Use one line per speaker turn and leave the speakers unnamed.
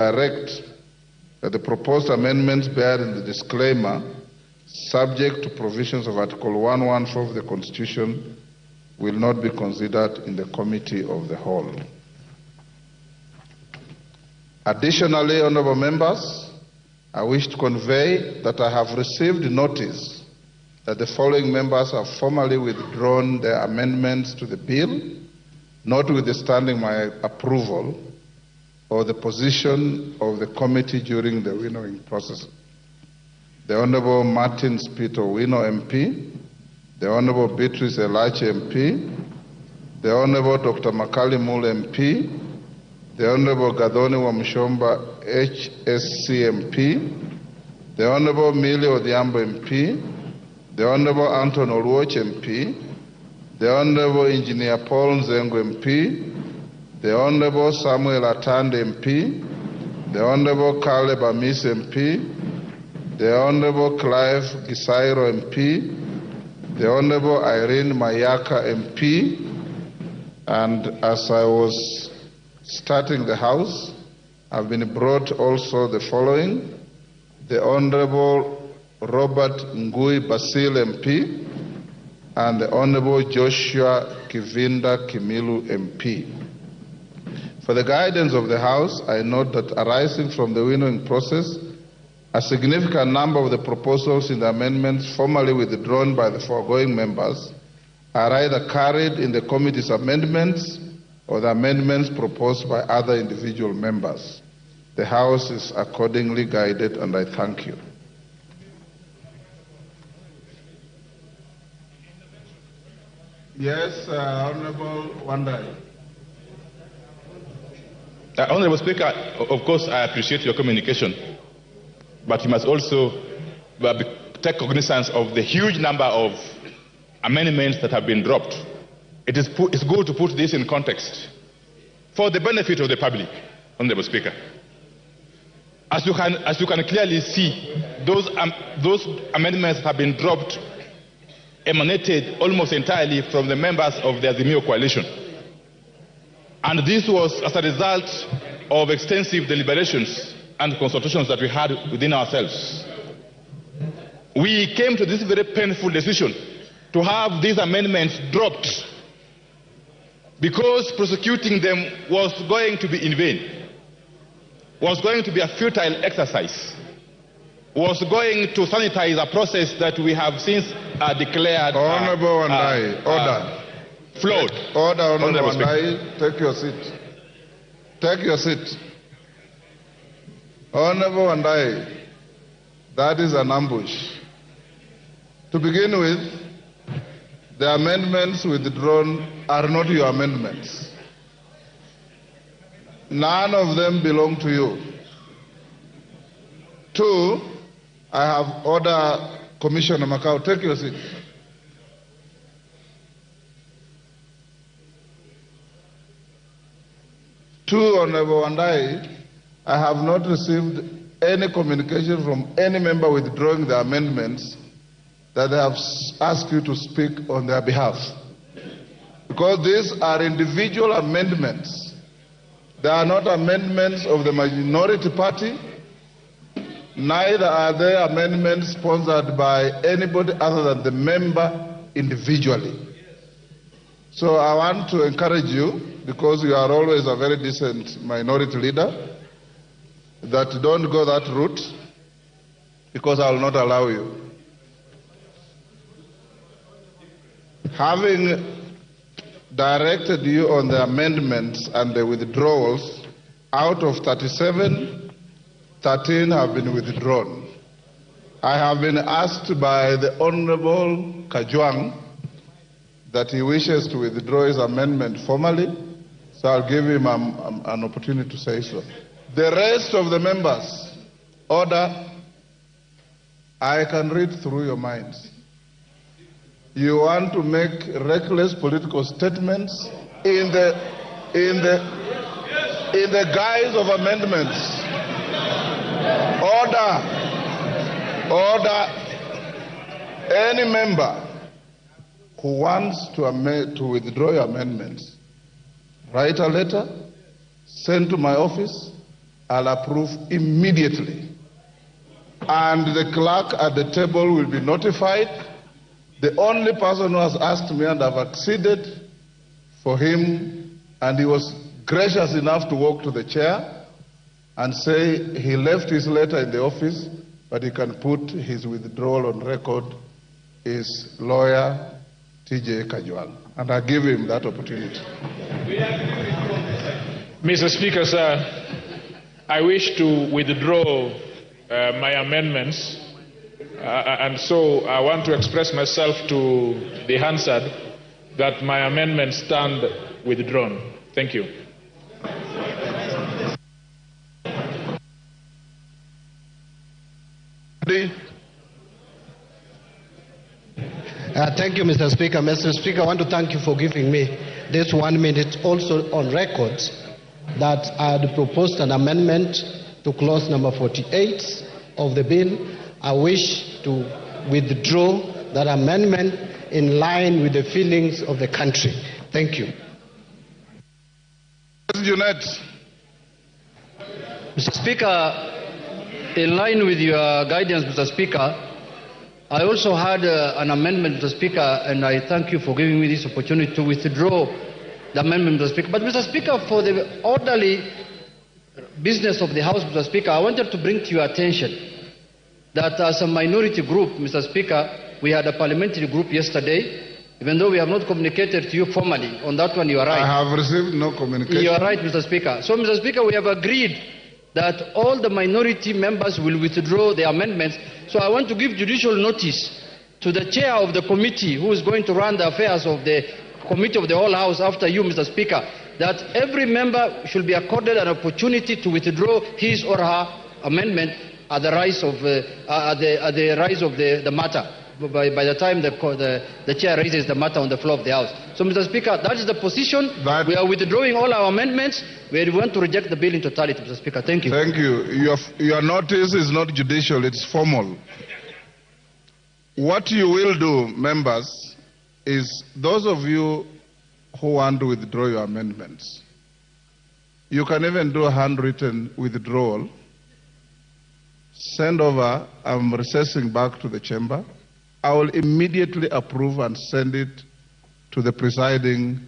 direct that the proposed amendments bearing the disclaimer, subject to provisions of Article 114 of the Constitution, will not be considered in the Committee of the Whole. Additionally, honourable members, I wish to convey that I have received notice that the following members have formally withdrawn their amendments to the bill, notwithstanding my approval or the position of the committee during the winnowing process. The Honourable Martin Peter Wino MP, the Honourable Beatrice Elache MP, the Honourable Dr. Makali Mule MP, the Honourable Gadoni Wamshomba HSC MP, the Honourable Millie Odhiambo MP, the Honourable Anton Oluoch MP, the Honourable Engineer Paul Nzengo MP, the Honourable Samuel Atande MP, the Honourable Caleb Amis MP, the Honourable Clive Gisairo MP, the Honourable Irene Mayaka MP, and as I was starting the House, I've been brought also the following: the Honourable Robert Ngui Basil MP, and the Honourable Joshua Kivinda Kimilu MP. For the guidance of the House, I note that arising from the winnowing process, a significant number of the proposals in the amendments formally withdrawn by the foregoing members are either carried in the committee's amendments or the amendments proposed by other individual members. The House is accordingly guided, and I thank you. Yes, Honourable Wandai.
Honourable Speaker, of course I appreciate your communication, but you must also take cognizance of the huge number of amendments that have been dropped. It's good to put this in context for the benefit of the public, Honourable Speaker. As you can clearly see, those amendments that have been dropped emanated almost entirely from the members of the Azimio coalition. And this was as a result of extensive deliberations and consultations that we had within ourselves. We came to this very painful decision to have these amendments dropped because prosecuting them was going to be in vain, was going to be a futile exercise, was going to sanitize a process that we have since declared
Honourable Wandai, order.
Flawed.
Order, Honourable Wandai. Take your seat. Take your seat. Honourable Wandai, that is an ambush. To begin with, the amendments withdrawn are not your amendments. None of them belong to you. Two, I have ordered Commissioner Makau, take your seat. Two, Honourable Wandai, I have not received any communication from any member withdrawing the amendments that they have asked you to speak on their behalf. Because these are individual amendments. They are not amendments of the minority party, neither are they amendments sponsored by anybody other than the member individually. So I want to encourage you, because you are always a very decent minority leader, that don't go that route, because I will not allow you. Having directed you on the amendments and the withdrawals, out of 37, 13 have been withdrawn. I have been asked by the Honourable Kajwang that he wishes to withdraw his amendment formally, so I'll give him an opportunity to say so. The rest of the members, order. I can read through your minds. You want to make reckless political statements in the guise of amendments. Order. Any member who wants to withdraw your amendments, write a letter, send to my office. I'll approve immediately. And the clerk at the table will be notified. The only person who has asked me, and I've acceded for him, and he was gracious enough to walk to the chair and say he left his letter in the office, but he can put his withdrawal on record, is lawyer TJ Kajwang. And I give him that opportunity.
Mr. Speaker, sir, I wish to withdraw my amendments, and so I want to express myself to the Hansard that my amendments stand withdrawn. Thank you.
Thank you, Mr. Speaker. Mr. Speaker, I want to thank you for giving me this 1 minute also on record that I had proposed an amendment to clause number 48 of the bill. I wish to withdraw that amendment in line with the feelings of the country. Thank you.
Mr. Speaker, in line with your guidance, Mr. Speaker, I also had an amendment, Mr. Speaker, and I thank you for giving me this opportunity to withdraw the amendment, Mr. Speaker. But, Mr. Speaker, for the orderly business of the House, Mr. Speaker, I wanted to bring to your attention that as a minority group, Mr. Speaker, we had a parliamentary group yesterday. Even though we have not communicated to you formally, on that one you are right.
I have received no communication.
You are right, Mr. Speaker. So, Mr. Speaker, we have agreed that all the minority members will withdraw their amendments. So I want to give judicial notice to the chair of the committee who is going to run the affairs of the committee of the whole House after you, Mr. Speaker, that every member should be accorded an opportunity to withdraw his or her amendment at the rise of the matter, by the time the chair raises the matter on the floor of the House. So, Mr. Speaker, that is the position. We are withdrawing all our amendments. We want to reject the bill in totality, Mr. Speaker. Thank you.
Thank you. Your notice is not judicial, it's formal. What you will do, members, is those of you who want to withdraw your amendments, you can even do a handwritten withdrawal. Send over. I'm recessing back to the chamber. I will immediately approve and send it to the presiding